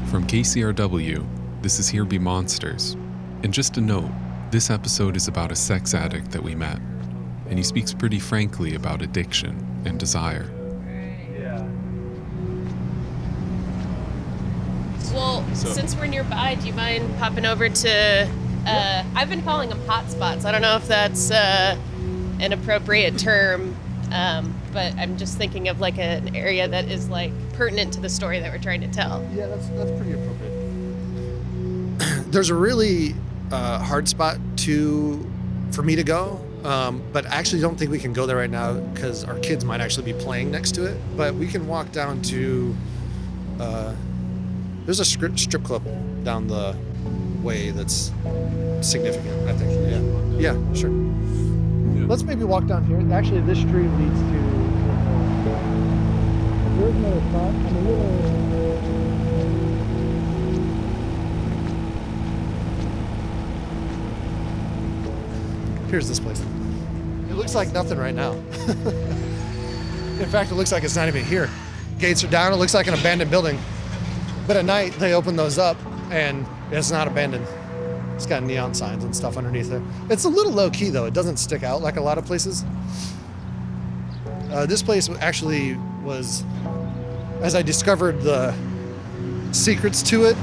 From KCRW, this is Here Be Monsters. And just a note, this episode is about a sex addict that we met, and he speaks pretty frankly about addiction and desire. Well, since we're nearby, do you mind popping over to, I've been calling them hotspots. I don't know if that's an appropriate term, but I'm just thinking of like an area that is like pertinent to the story that we're trying to tell. Yeah, that's pretty appropriate. There's a really hard spot for me to go, but I actually don't think we can go there right now because our kids might actually be playing next to it. But we can walk down to, there's a strip club down the way that's significant, I think. Yeah, sure. Yeah. Let's maybe walk down here. Actually, this street leads to, there's another spot. I'm a little... Here's this place. It looks like nothing right now. In fact, it looks like it's not even here. Gates are down. It looks like an abandoned building. But at night, they open those up, and it's not abandoned. It's got neon signs and stuff underneath there. It's a little low-key, though. It doesn't stick out like a lot of places. This place actually was, as I discovered the secrets to it,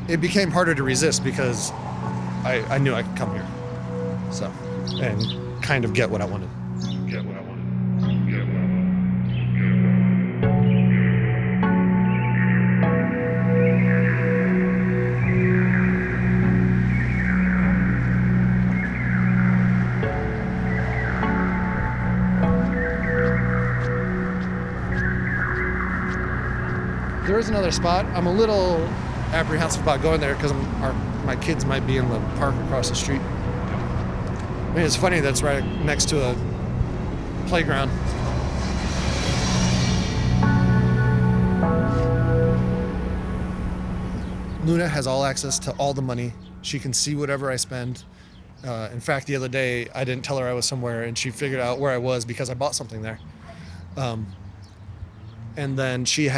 it became harder to resist because I knew I could come here, so, and kind of get what I wanted. There is another spot. I'm a little apprehensive about going there because my kids might be in the park across the street. I mean, it's funny that's right next to a playground. Luna has all access to all the money. She can see whatever I spend. In fact, the other day, I didn't tell her I was somewhere, and she figured out where I was because I bought something there. And then she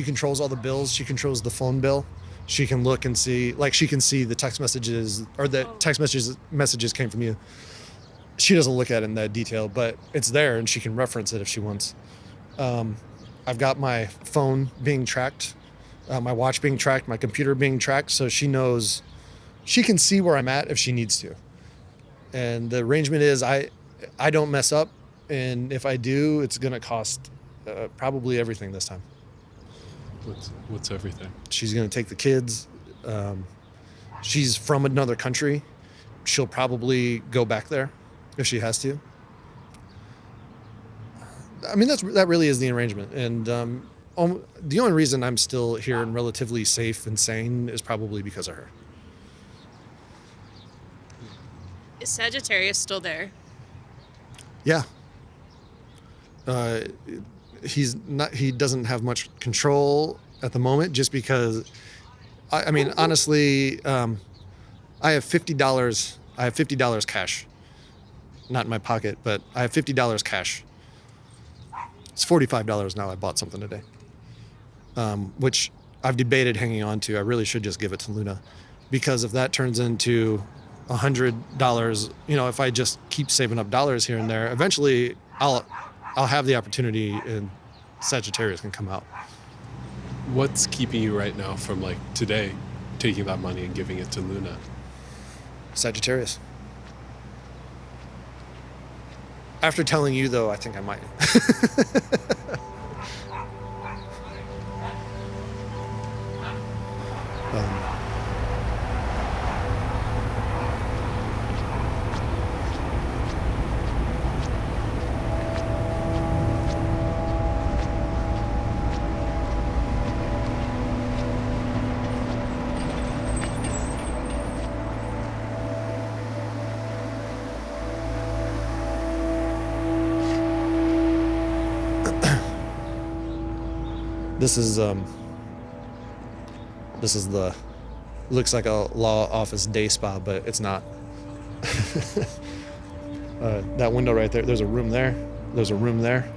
controls all the bills. She controls the phone bill. She can look and see, like she can see the text messages, or the text messages came from you. She doesn't look at it in that detail, but it's there and she can reference it if she wants. I've got my phone being tracked, my watch being tracked, my computer being tracked, so she knows, she can see where I'm at if she needs to. And the arrangement is I don't mess up, and if I do, it's gonna cost probably everything this time. What's everything? She's going to take the kids. She's from another country. She'll probably go back there if she has to. I mean, that really is the arrangement. And the only reason I'm still here and relatively safe and sane is probably because of her. Is Sagittarius still there? Yeah. He doesn't have much control at the moment just because, I mean, honestly, I have $50. I have $50 cash, not in my pocket, but I have $50 cash. It's $45 now. I bought something today, which I've debated hanging on to. I really should just give it to Luna, because if that turns into $100, if I just keep saving up dollars here and there, eventually I'll have the opportunity and Sagittarius can come out. What's keeping you right now from, like, today, taking that money and giving it to Luna? Sagittarius. After telling you, though, I think I might. This is the, looks like a law office day spa, but it's not. That window right there, there's a room there. There's a room there.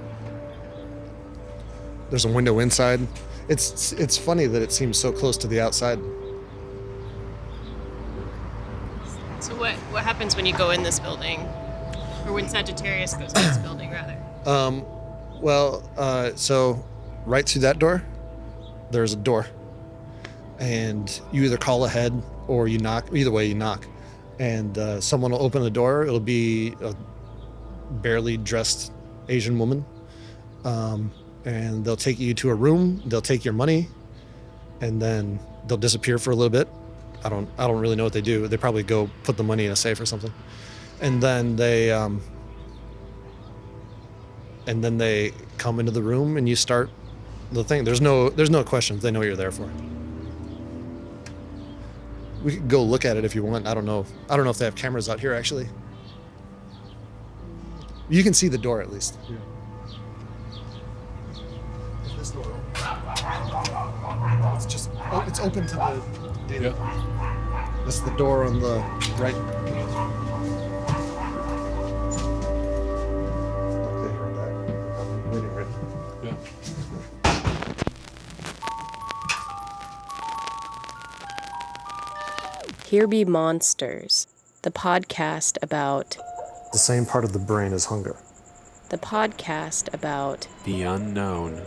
There's a window inside. It's funny that it seems so close to the outside. So what happens when you go in this building, or when Sagittarius goes in this building, rather? So right through that door, there's a door, and you either call ahead or you knock. Either way, you knock, and someone will open the door. It'll be a barely dressed Asian woman, and they'll take you to a room. They'll take your money, and then they'll disappear for a little bit. I don't really know what they do. They probably go put the money in a safe or something, and then they come into the room and you start the thing. There's no questions. They know what you're there for. We could go look at it if you want. I don't know if they have cameras out here actually. You can see the door at least. Yeah. This door. It's open to the data. Yeah. This is the door on the right. They heard that. I'm reading it. Yeah. Here Be Monsters, the podcast about... The same part of the brain as hunger. The podcast about... The unknown.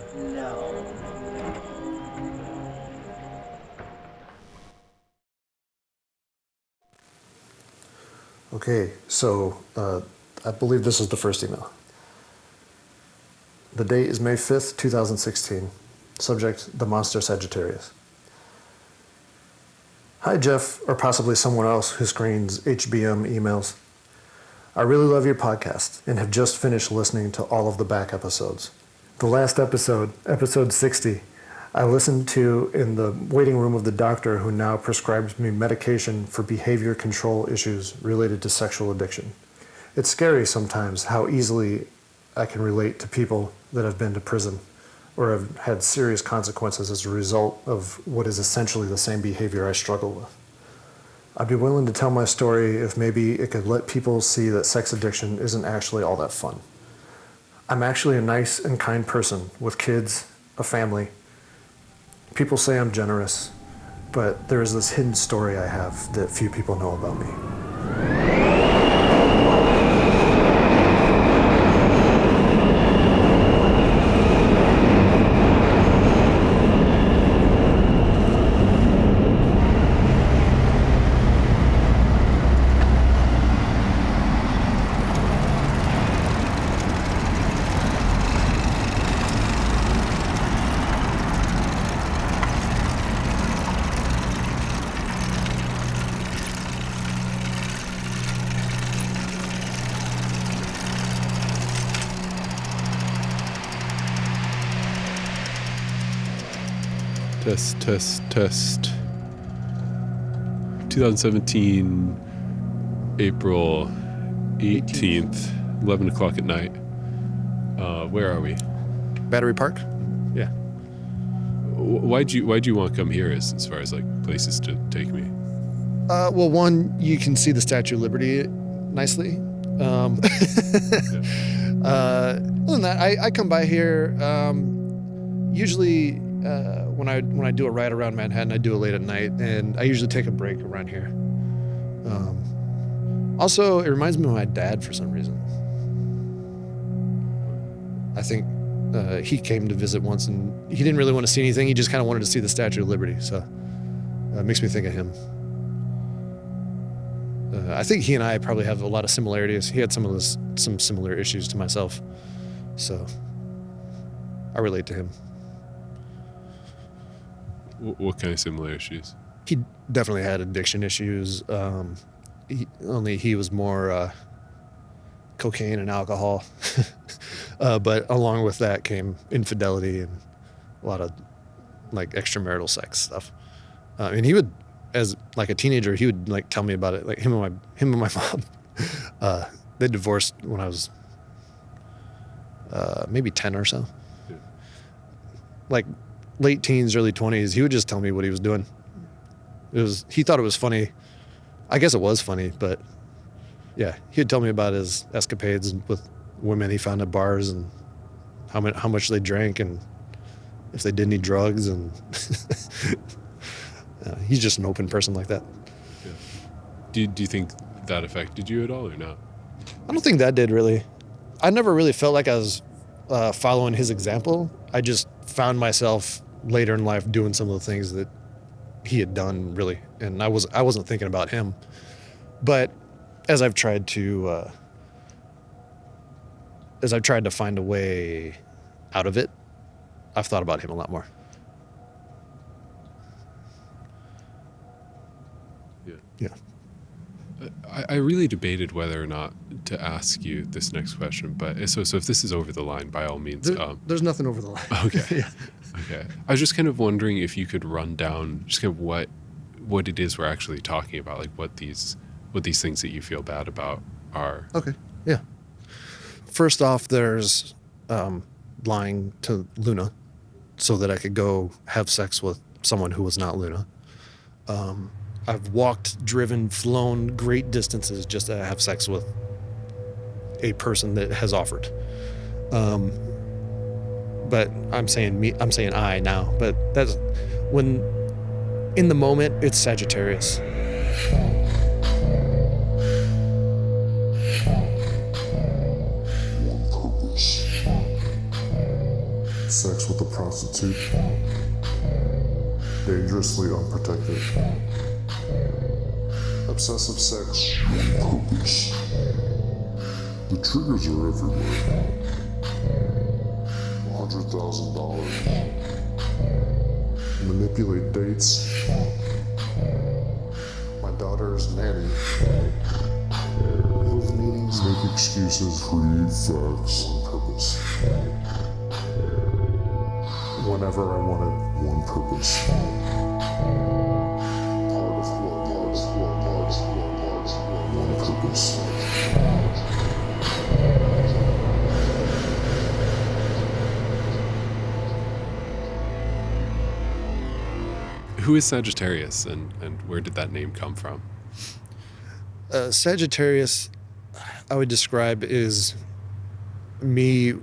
Okay, so I believe this is the first email. The date is May 5th, 2016. Subject, the monster Sagittarius. Hi, Jeff, or possibly someone else who screens HBM emails. I really love your podcast and have just finished listening to all of the back episodes. The last episode, episode 60, I listened to in the waiting room of the doctor who now prescribes me medication for behavior control issues related to sexual addiction. It's scary sometimes how easily I can relate to people that have been to prison or have had serious consequences as a result of what is essentially the same behavior I struggle with. I'd be willing to tell my story if maybe it could let people see that sex addiction isn't actually all that fun. I'm actually a nice and kind person with kids, a family. People say I'm generous, but there is this hidden story I have that few people know about me. Test. 2017, April 18th, 11 o'clock at night. Where are we? Battery Park? Yeah. Why'd you want to come here as far as like places to take me? Well, one, you can see the Statue of Liberty nicely. Other than that, I come by here usually when I do a ride around Manhattan. I do it late at night, and I usually take a break around here. Also, it reminds me of my dad for some reason. I think he came to visit once, and he didn't really want to see anything. He just kind of wanted to see the Statue of Liberty, so it makes me think of him. I think he and I probably have a lot of similarities. He had some similar issues to myself, so I relate to him. What kind of similar issues? He definitely had addiction issues. He was more cocaine and alcohol. But along with that came infidelity and a lot of like extramarital sex stuff. And he would, as like a teenager, he would like tell me about it. Like him and my mom, they divorced when I was maybe 10 or so. Yeah. Like late teens, early 20s. He would just tell me what he was doing. He thought it was funny. I guess it was funny, but yeah, he would tell me about his escapades with women he found at bars and how much they drank and if they did any drugs, and he's just an open person like that. Yeah. Do you think that affected you at all or not? I don't think that did really. I never really felt like I was following his example. I just found myself later in life doing some of the things that he had done, really, and I wasn't thinking about him. But as I've tried to find a way out of it, I've thought about him a lot more. Yeah. Yeah. I really debated whether or not to ask you this next question, but so if this is over the line, by all means. There's nothing over the line. Okay. Yeah. Okay. I was just kind of wondering if you could run down just kind of what it is we're actually talking about, like what these things that you feel bad about are. Okay. Yeah. First off, there's lying to Luna so that I could go have sex with someone who was not Luna. I've walked, driven, flown great distances just to have sex with a person that has offered. But I'm saying I now, but that's when in the moment it's Sagittarius. Sex with a prostitute. Dangerously unprotected. Obsessive sex. Purpose. The triggers are everywhere. $100,000. Manipulate dates. My daughter's nanny. Move meetings. Make excuses. Create facts on purpose. Whenever I wanted one purpose. One purpose. Who is Sagittarius, and where did that name come from? Sagittarius, I would describe, is me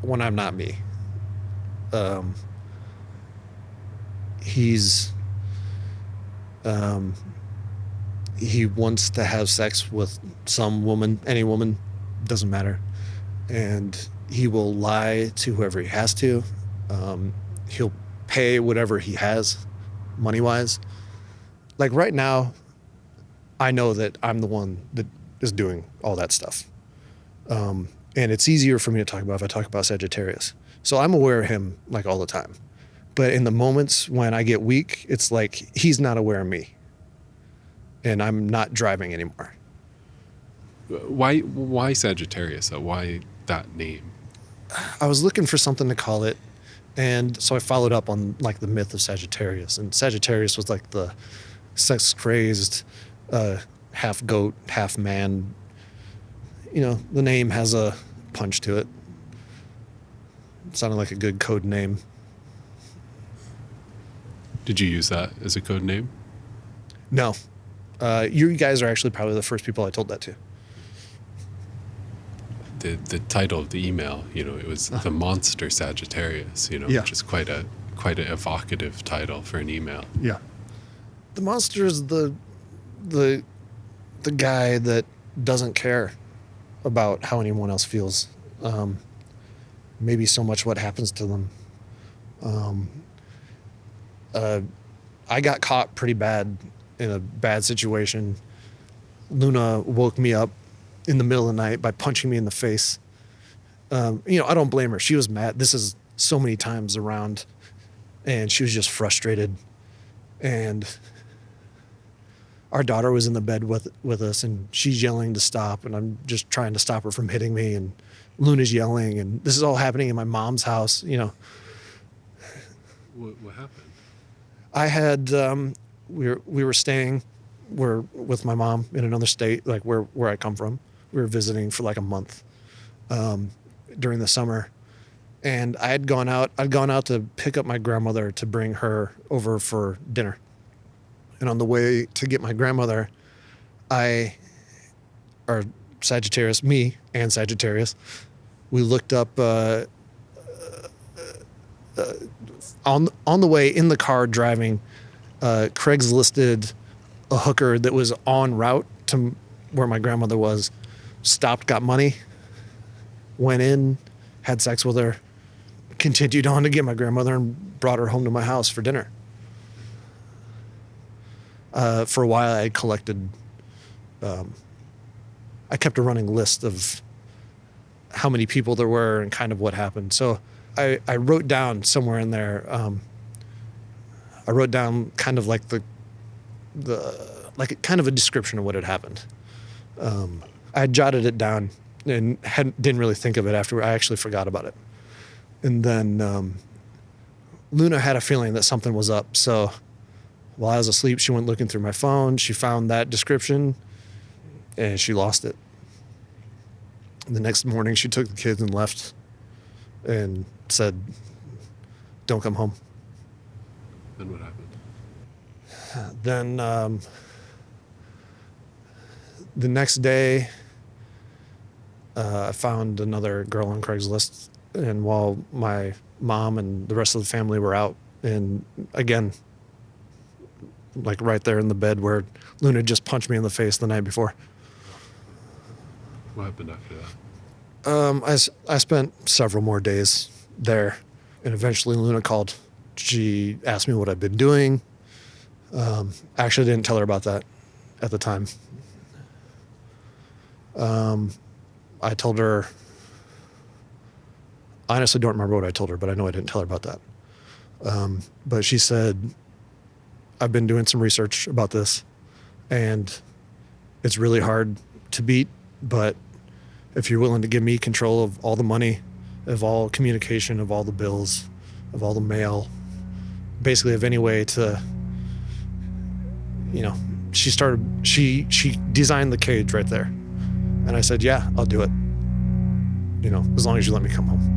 when I'm not me. He wants to have sex with some woman, any woman, doesn't matter. And he will lie to whoever he has to. He'll pay whatever he has, money-wise. Like right now, I know that I'm the one that is doing all that stuff. And it's easier for me to talk about if I talk about Sagittarius. So I'm aware of him like all the time. But in the moments when I get weak, it's like he's not aware of me. And I'm not driving anymore. Why Sagittarius? Why that name? I was looking for something to call it. And so I followed up on like the myth of Sagittarius. And Sagittarius was like the sex-crazed, half goat, half man. You know, the name has a punch to it. It sounded like a good code name. Did you use that as a code name? No. You guys are actually probably the first people I told that to. The title of the email, it was The Monster Sagittarius, Yeah. which is quite an evocative title for an email. Yeah. The monster is the guy that doesn't care about how anyone else feels. Maybe so much what happens to them. I got caught pretty bad in a bad situation. Luna woke me up in the middle of the night by punching me in the face. I don't blame her. She was mad. This is so many times around, and she was just frustrated. And our daughter was in the bed with us, and she's yelling to stop, and I'm just trying to stop her from hitting me, and Luna's yelling, and this is all happening in my mom's house. What happened? I had we were staying with my mom in another state, like where I come from. We were visiting for like a month during the summer, and I'd gone out to pick up my grandmother to bring her over for dinner. And on the way to get my grandmother, Sagittarius, me and Sagittarius, we looked up on the way in the car driving, Craigslisted a hooker that was en route to where my grandmother was, stopped, got money, went in, had sex with her, continued on to get my grandmother and brought her home to my house for dinner. For a while I collected, I kept a running list of how many people there were and kind of what happened. So I wrote down somewhere in there, I wrote down kind of like like kind of a description of what had happened. I jotted it down and didn't really think of it after. I actually forgot about it. And then Luna had a feeling that something was up. So while I was asleep, she went looking through my phone. She found that description and she lost it. And the next morning she took the kids and left and said, "Don't come home." Then what happened? Then the next day, I found another girl on Craigslist, and while my mom and the rest of the family were out, and again, like right there in the bed where Luna just punched me in the face the night before. What happened after that? I spent several more days there, and eventually Luna called. She asked me what I'd been doing. I actually didn't tell her about that at the time. I told her, I honestly don't remember what I told her, but I know I didn't tell her about that. But she said, "I've been doing some research about this, and it's really hard to beat, but if you're willing to give me control of all the money, of all communication, of all the bills, of all the mail, basically of any way to," she designed the cage right there. And I said, "Yeah, I'll do it. As long as you let me come home."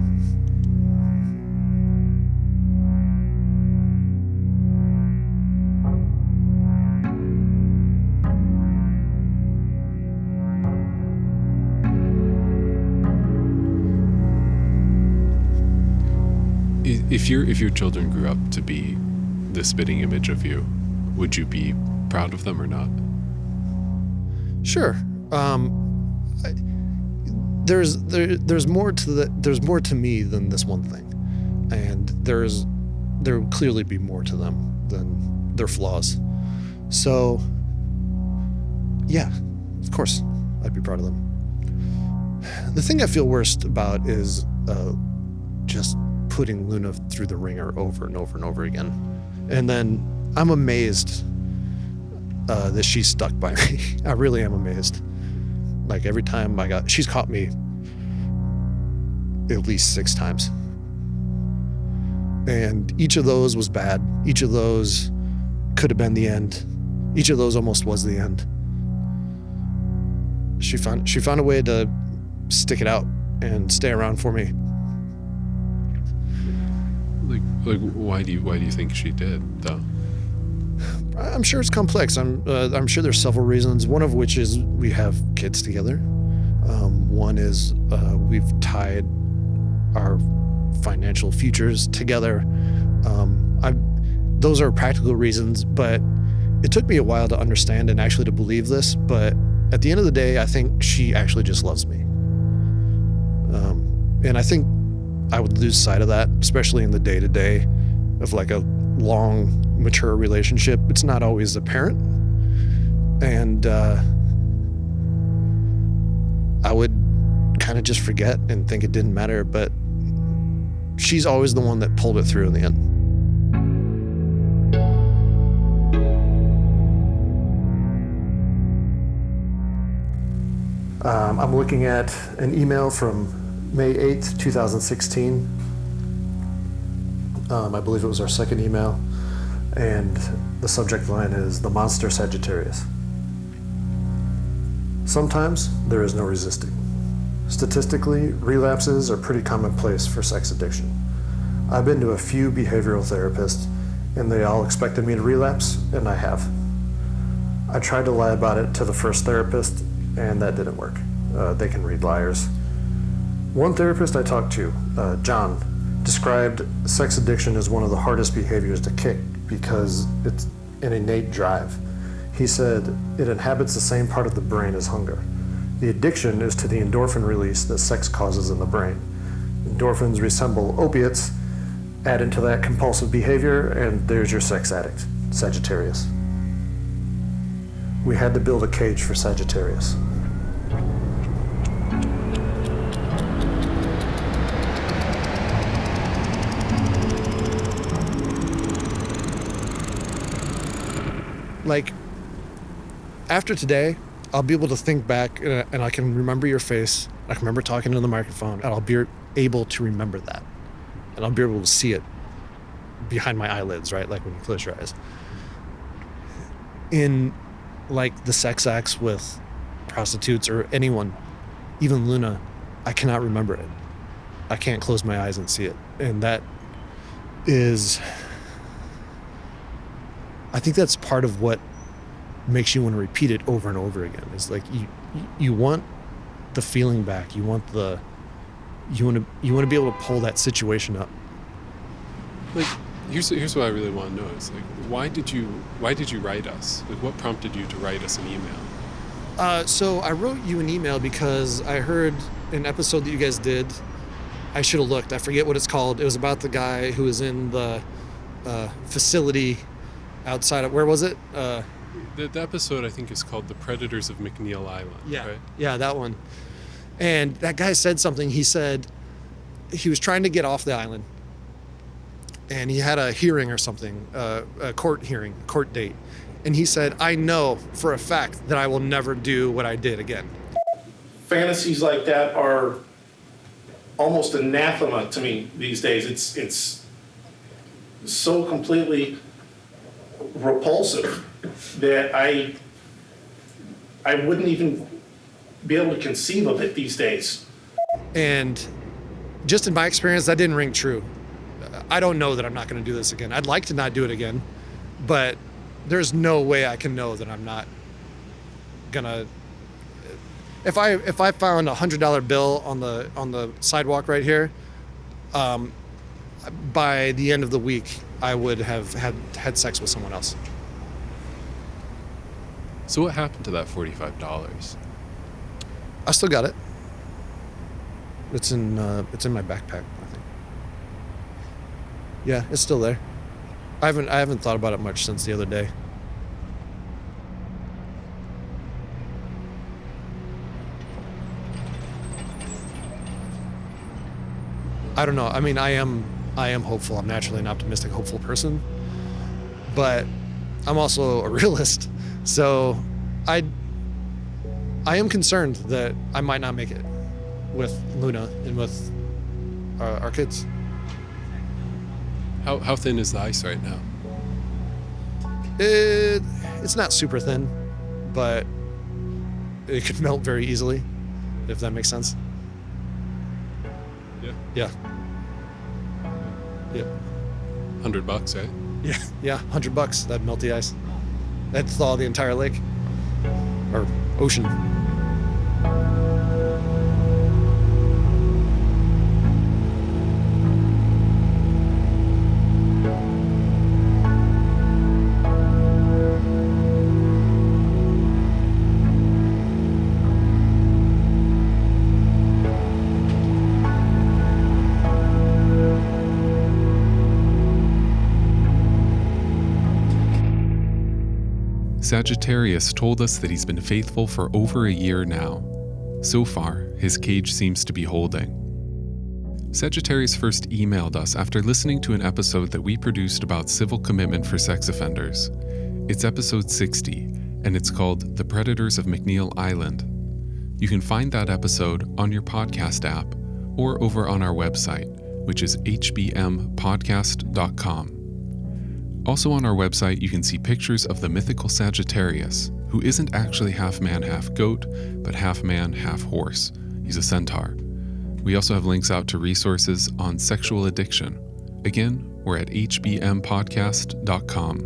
If your children grew up to be the spitting image of you, would you be proud of them or not? Sure. There's more to me than this one thing, and there will clearly be more to them than their flaws. So, yeah, of course, I'd be proud of them. The thing I feel worst about is just putting Luna through the ringer over and over and over again, and then I'm amazed that she's stuck by me. I really am amazed. Like every time she's caught me at least 6 times. And each of those was bad. Each of those could have been the end. Each of those almost was the end. She found a way to stick it out and stay around for me. Like why do you think she did though? I'm sure it's complex. I'm sure there's several reasons. One of which is we have kids together. One is we've tied our financial futures together. Those are practical reasons, but it took me a while to understand and actually to believe this. But at the end of the day, I think she actually just loves me. And I think I would lose sight of that, especially in the day-to-day of like a long, mature relationship. It's not always apparent. And I would kind of just forget and think it didn't matter, but she's always the one that pulled it through in the end. I'm looking at an email from May 8th, 2016. I believe it was our second email, and the subject line is "The Monster Sagittarius." Sometimes there is no resisting. Statistically, relapses are pretty commonplace for sex addiction. I've been to a few behavioral therapists, and they all expected me to relapse, and I have. I tried to lie about it to the first therapist, and that didn't work. They can read liars. One therapist I talked to, John, described sex addiction as one of the hardest behaviors to kick because it's an innate drive. He said it inhabits the same part of the brain as hunger. The addiction is to the endorphin release that sex causes in the brain. Endorphins resemble opiates. Add into that compulsive behavior, and there's your sex addict, Sagittarius. We had to build a cage for Sagittarius. Like, after today, I'll be able to think back and I can remember your face. I can remember talking to the microphone, and I'll be able to remember that. And I'll be able to see it behind my eyelids, right? Like when you close your eyes. In like the sex acts with prostitutes or anyone, even Luna, I cannot remember it. I can't close my eyes and see it. And that is, I think that's part of what makes you want to repeat it over and over again. It's like you want the feeling back. You want you want to be able to pull that situation up. Like, here's what I really want to know is, like, why did you write us? Like, what prompted you to write us an email? So I wrote you an email because I heard an episode that you guys did. I should have looked. I forget what it's called. It was about the guy who was in the facility outside of, where was it? The episode, I think, is called The Predators of McNeil Island. Yeah. Right? Yeah, that one. And that guy said something. He said he was trying to get off the island. And he had a hearing or something, a court hearing, court date. And he said, I know for a fact that I will never do what I did again. Fantasies like that are almost anathema to me these days. It's so completely repulsive that I wouldn't even be able to conceive of it these days. And just in my experience, that didn't ring true. I don't know that I'm not going to do this again. I'd like to not do it again, but there's no way I can know that I'm not gonna. If I found $100 bill on the sidewalk right here, by the end of the week, I would have had sex with someone else. So what happened to that $45? I still got it. It's in my backpack, I think. Yeah, it's still there. I haven't thought about it much since the other day. I don't know. I mean, I am hopeful. I'm naturally an optimistic, hopeful person, but I'm also a realist. So I am concerned that I might not make it with Luna and with our kids. How thin is the ice right now? It's not super thin, but it could melt very easily, if that makes sense. Yeah. Yeah. Yeah. $100, right? Yeah. Yeah. $100. That'd melt the ice. That'd thaw the entire lake or ocean. Sagittarius told us that he's been faithful for over a year now. So far, his cage seems to be holding. Sagittarius first emailed us after listening to an episode that we produced about civil commitment for sex offenders. It's episode 60, and it's called The Predators of McNeil Island. You can find that episode on your podcast app or over on our website, which is HBM078.com. Also on our website, you can see pictures of the mythical Sagittarius, who isn't actually half man, half goat, but half man, half horse. He's a centaur. We also have links out to resources on sexual addiction. Again, we're at HBM078.com.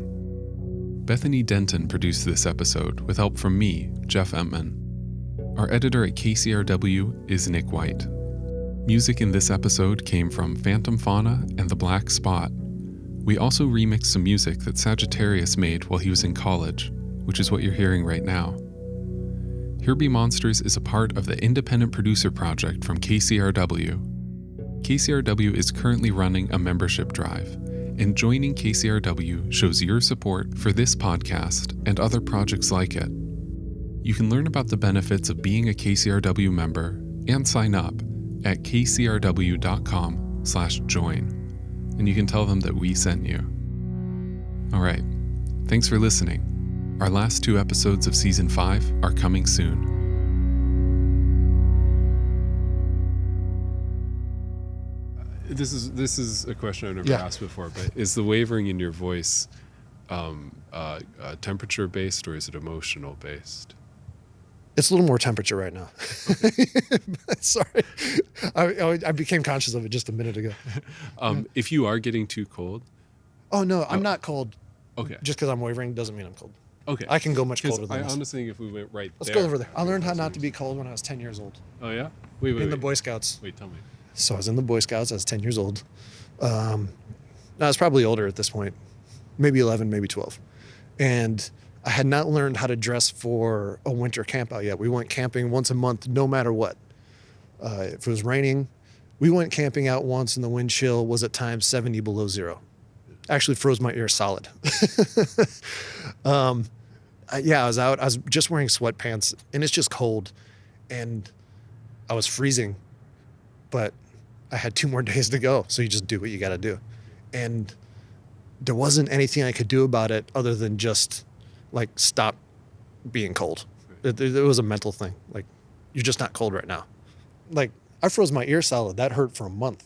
Bethany Denton produced this episode with help from me, Jeff Emtman. Our editor at KCRW is Nick White. Music in this episode came from Phantom Fauna and The Black Spot. We also remixed some music that Sagittarius made while he was in college, which is what you're hearing right now. Here Be Monsters is a part of the Independent Producer Project from KCRW. KCRW is currently running a membership drive, and joining KCRW shows your support for this podcast and other projects like it. You can learn about the benefits of being a KCRW member and sign up at kcrw.com/join. And you can tell them that we sent you. All right, thanks for listening. Our last 2 episodes of Season 5 are coming soon. This is a question I've never asked before, but is the wavering in your voice temperature based or is it emotional based? It's a little more temperature right now. Okay. Sorry. I became conscious of it just a minute ago. If you are getting too cold. Oh, no, I'm not cold. Okay. Just because I'm wavering doesn't mean I'm cold. Okay. I can go much colder than I this. honestly think if we went right Let's go over there. I learned how not to be cold when I was 10 years old. Oh, yeah? Wait. In the Boy Scouts. Wait, tell me. So I was in the Boy Scouts. I was 10 years old. I was probably older at this point. Maybe 11, maybe 12. And I had not learned how to dress for a winter camp out yet. We went camping once a month, no matter what. If it was raining, we went camping out once and the wind chill was at times 70 below zero. Actually froze my ear solid. I was out. I was just wearing sweatpants and it's just cold. And I was freezing, but I had 2 more days to go. So you just do what you got to do. And there wasn't anything I could do about it other than just stop being cold. It was a mental thing. You're just not cold right now. I froze my ear solid. That hurt for a month,